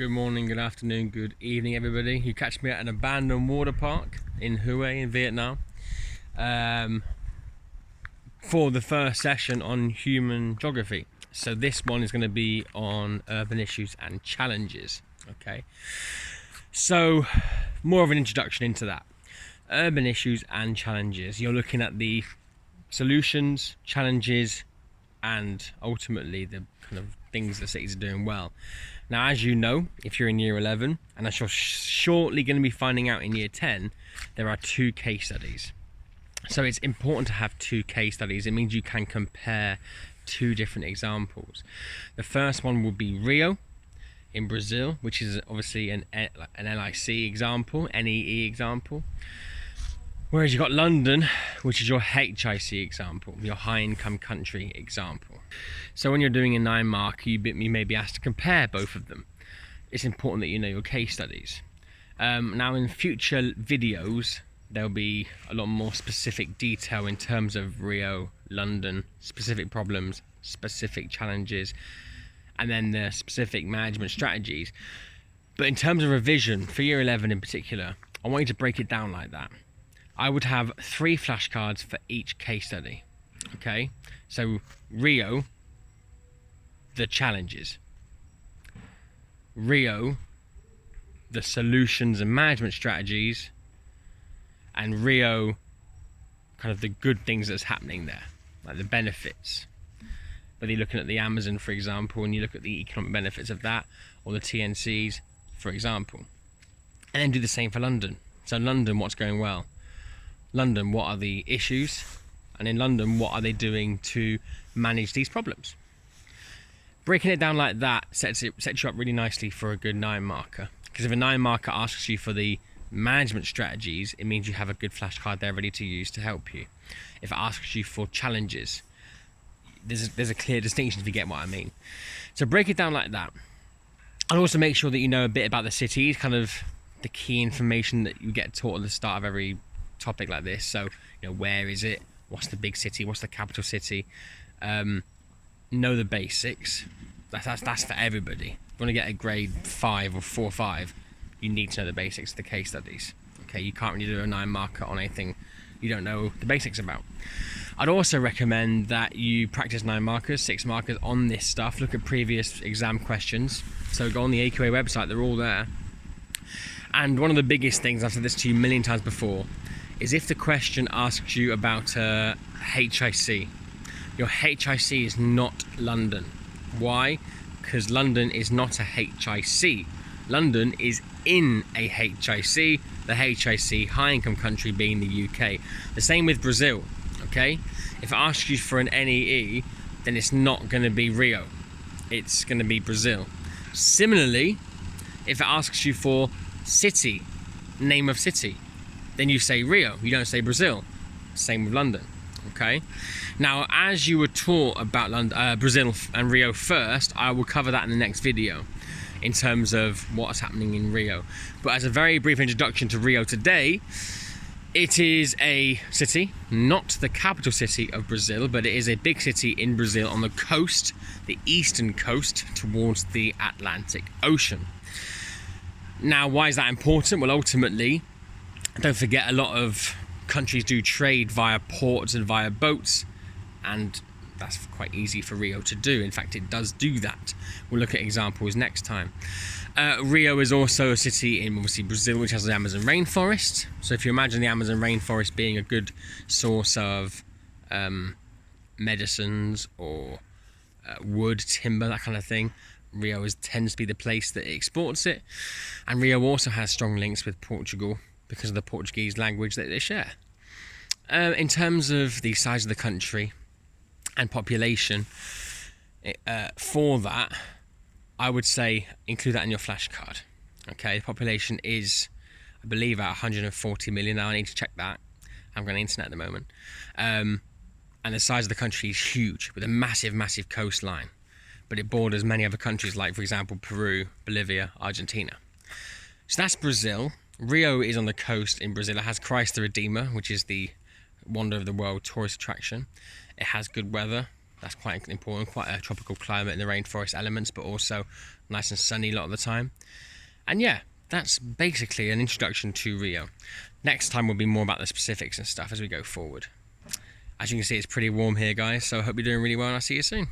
Good morning, good afternoon, good evening, everybody. You catch me at an abandoned water park in Hue in Vietnam for the first session on human geography. So this one is going to be on urban issues and challenges. Okay, so more of an introduction into that. Urban issues and challenges. You're looking at the solutions, challenges, and ultimately the kind of things that cities are doing well. Now, as you know, if you're in year 11, and as you're shortly going to be finding out in year 10, there are two case studies. So it's important to have two case studies. It means you can compare two different examples. The first one will be Rio in Brazil, which is obviously an LIC example, NEE example. Whereas you've got London, which is your HIC example, your high income country example. So when you're doing a 9 mark, you may be asked to compare both of them. It's important that you know your case studies. Now in future videos, there'll be a lot more specific detail in terms of Rio, London, specific problems, specific challenges, and then the specific management strategies. But in terms of revision, for year 11 in particular, I want you to break it down like that. I would have 3 flashcards for each case study. Okay, so Rio, the challenges. Rio, the solutions and management strategies. And Rio, kind of the good things that's happening there, like the benefits. Whether you're looking at the Amazon, for example, and you look at the economic benefits of that, or the TNCs, for example. And then do the same for London. So London, what's going well? London, what are the issues? And in London, what are they doing to manage these problems? Breaking it down like that sets you up really nicely for a good 9 marker. Because if a 9 marker asks you for the management strategies, it means you have a good flashcard there ready to use to help you. If it asks you for challenges, there's a clear distinction if you get what I mean. So break it down like that. And also make sure that you know a bit about the cities, kind of the key information that you get taught at the start of every topic like this. So, you know, where is it? What's the big city? What's the capital city? Know the basics. That's for everybody. If you want to get a grade 5 or 4-5, you need to know the basics of the case studies. Okay, you can't really do a 9 marker on anything you don't know the basics about. I'd also recommend that you practice 9 markers, 6 markers on this stuff. Look at previous exam questions. So go on the AQA website, they're all there. And one of the biggest things, I've said this to you a million times before, is if the question asks you about HIC, your HIC is not London. Why? Because London is not a HIC. London is in a HIC, the HIC, high income country being the UK. The same with Brazil, okay? If it asks you for an NEE, then it's not going to be Rio. It's going to be Brazil. Similarly, if it asks you for city, name of city, then you say Rio, you don't say Brazil. Same with London, okay? Now, as you were taught about Brazil and Rio first, I will cover that in the next video in terms of what's happening in Rio. But as a very brief introduction to Rio today, it is a city, not the capital city of Brazil, but it is a big city in Brazil on the coast, the eastern coast towards the Atlantic Ocean. Now, why is that important? Well, ultimately, don't forget, a lot of countries do trade via ports and via boats, and that's quite easy for Rio to do. In fact, it does do that. We'll look at examples next time. Rio is also a city in, obviously, Brazil, which has the Amazon rainforest. So if you imagine the Amazon rainforest being a good source of medicines or wood, timber, that kind of thing, Rio tends to be the place that it exports it. And Rio also has strong links with Portugal because of the Portuguese language that they share. In terms of the size of the country and population, for that, I would say include that in your flashcard. Okay, the population is, I believe, at 140 million now. I need to check that. I'm going on the internet at the moment. And the size of the country is huge, with a massive, massive coastline. But it borders many other countries like, for example, Peru, Bolivia, Argentina. So that's Brazil. Rio is on the coast in Brazil. It has Christ the Redeemer, which is the wonder of the world tourist attraction. It has good weather, That's quite important, quite a tropical climate in the rainforest elements, but also nice and sunny a lot of the time. And yeah, that's basically an introduction to Rio. Next time will be more about the specifics and stuff as we go forward. As you can see, it's pretty warm here, guys, so I hope you're doing really well, and I'll see you soon.